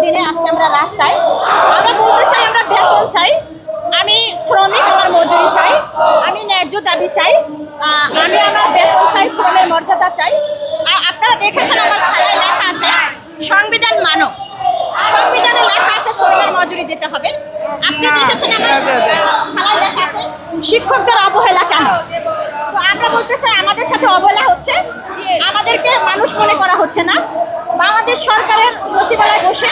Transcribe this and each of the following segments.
দিনে আজকে আমরা রাস্তায় আমরা বলতে চাই, আমরা বেতন চাই, আমি শ্রমিক, আমার মজুরি চাই, আমি ন্যায্য দাবি চাই, আমি আমার বেতন চাই, শ্রমের মর্যাদা চাই। আপনারা দেখেছেন আমার থালায় লেখা আছে সংবিধান মানো, সংবিধানে লেখা আছে শ্রমের মজুরি দিতে হবে। আপনি দেখেছেন আমার থালায় লেখা আছে শিক্ষকদের অবহেলা কেন। তো আমরা বলতে চাই আমাদের সাথে অবহেলা হচ্ছে, আমাদেরকে মানুষ মনে করা হচ্ছে না। বাংলাদেশ সরকারের সচিবালয়ে বসে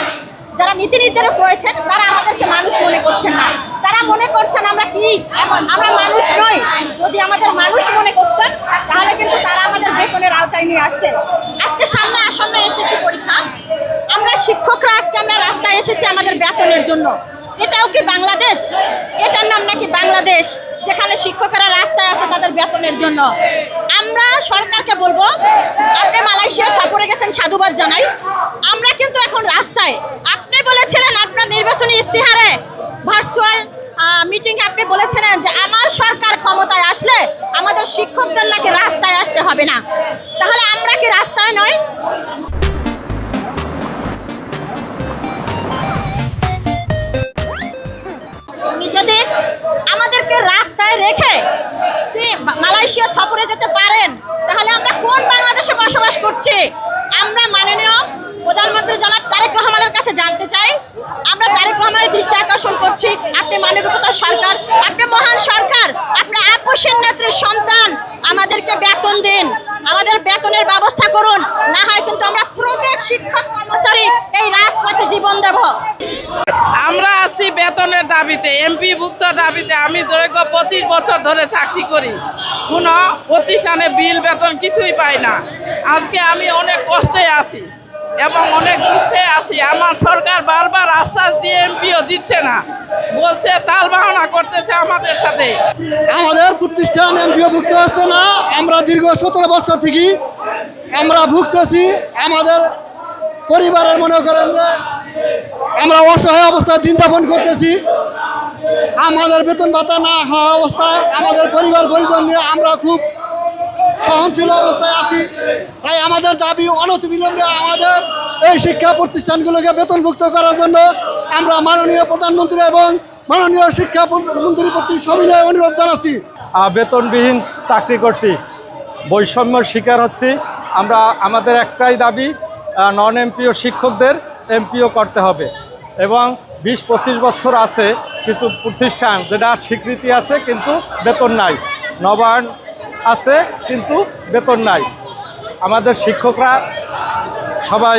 যারা নীতি নির্ধারক রয়েছেন তারা আমাদেরকে মানুষ মনে করছেন না, তারা মনে করছেন আমরা কীট, আমরা মানুষ নই। যদি আমাদের মানুষ মনে করতেন তাহলে কিন্তু তারা আমাদের বেতনের আওতায় নিয়ে আসতেন। আজকে সামনে আসন্ন এসএসসি পরীক্ষা, আমরা শিক্ষকরা আজকে আমরা রাস্তায় এসেছি আমাদের বেতনের জন্য। এটাও কি বাংলাদেশ? এটার নাম নাকি বাংলাদেশ যেখানে শিক্ষকেরা রাস্তায় আসে তাদের বেতনের জন্য? আমরা সরকারকে বলবো, আপনি মালয়েশিয়া সফরে গেছেন, সাধুবাদ জানাই। আমরা কিন্তু এখন রাস্তায়। আপনি বলেছিলেন আপনার নির্বাচনী ইস্তিহারে ভার্চুয়াল মিটিং আপনি বলেছিলেন যে আমার সরকার ক্ষমতায় আসলে আমাদের শিক্ষকদের নাকি রাস্তায় আসতে হবে না। তাহলে আমরা কি রাস্তায় নয়? যদি আমাদেরকে রাস্তায় রেখে যে মালয়েশিয়া সফরে যেতে পারেন, তাহলে আমরা কোন বাংলাদেশে বসবাস করছি? আমরা মাননীয় প্রধানমন্ত্রী জনাব তারেক রহমানের কাছে জানতে চাই। আমরা তারেক রহমানের দৃষ্টি আকর্ষণ করছি, আপনি মানবিকতার সরকার, আপনি মহান সরকার, আপনি আপসীন নেত্রীর সন্তান, আমাদেরকে বেতন দিন, আমাদের বেতনের ব্যবস্থা করুন। না হয় কিন্তু আমরা প্রত্যেক শিক্ষক কর্মচারী এই রাজপথে জীবন দেব। আমরা আছি বেতনের দাবিতে, এমপি ভুক্ত দাবিতে। আমি দীর্ঘ 25 বছর ধরে চাকরি করি, কোনো প্রতিষ্ঠানে বিল বেতন কিছুই পাই না। আজকে আমি অনেক কষ্টে আছি এবং অনেক দুঃখে আছি। আমার সরকার বারবার আশ্বাস দিয়ে এমপিও দিচ্ছে না, বলছে তাল বাহানা করতেছে আমাদের সাথে। আমাদের প্রতিষ্ঠান এমপিও ভুক্ত হচ্ছে না। আমরা দীর্ঘ 17 বছর থেকে আমরা ভুগতেছি। আমাদের পরিবারের মনে করেন যে আমরা অসহায় অবস্থায় দিন যাপন করতেছি। আমাদের বেতন ভাতা না হওয়া অবস্থায় আমাদের পরিবার পরিজন নিয়ে আমরা খুব সহনশীল অবস্থায় আছি। তাই আমাদের দাবি অনতিবিলম্বে আমাদের এই শিক্ষা প্রতিষ্ঠানগুলোকে বেতনভুক্ত করার জন্য আমরা মাননীয় প্রধানমন্ত্রী এবং মাননীয় শিক্ষা মন্ত্রীর প্রতি সবিনয় অনুরোধ জানাচ্ছি। বেতনবিহীন চাকরি করছি, বৈষম্যের শিকার হচ্ছি। আমরা আমাদের একটাই দাবি, নন এমপিও শিক্ষকদের এমপিও করতে হবে। এবং 20-25 বছর আছে কিছু প্রতিষ্ঠান যেটা স্বীকৃতি আছে কিন্তু বেতন নাই, নবায়ন আছে কিন্তু বেতন নাই। আমাদের শিক্ষকরা সবাই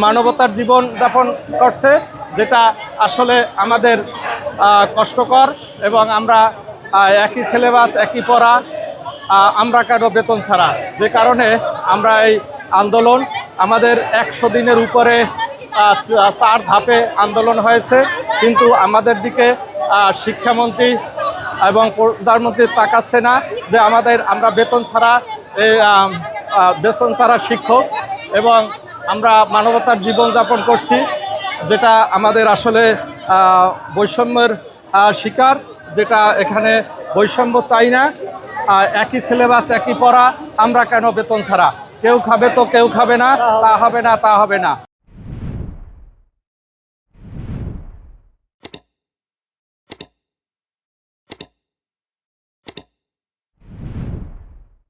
মানবতার জীবন যাপন করছে, যেটা আসলে আমাদের কষ্টকর। এবং আমরা একই সিলেবাস, একই পড়া, আমরা কেন বেতন ছাড়া? যে কারণে আমরা এই আন্দোলন, আমাদের 100 দিনের উপরে 4 ধাপে আন্দোলন হয়েছে, কিন্তু আমাদের দিকে শিক্ষামন্ত্রী এবং প্রধানমন্ত্রী তাকাচ্ছে না যে আমরা বেতন ছাড়া শিক্ষক এবং আমরা মানবতার জীবনযাপন করছি, যেটা আমাদের আসলে বৈষম্যের শিকার। যেটা এখানে বৈষম্য চাই না, একই সিলেবাস, একই পড়া, আমরা কেন বেতন ছাড়া? কেউ খাবে তো কেউ খাবে না, তা হবে না, তা হবে না।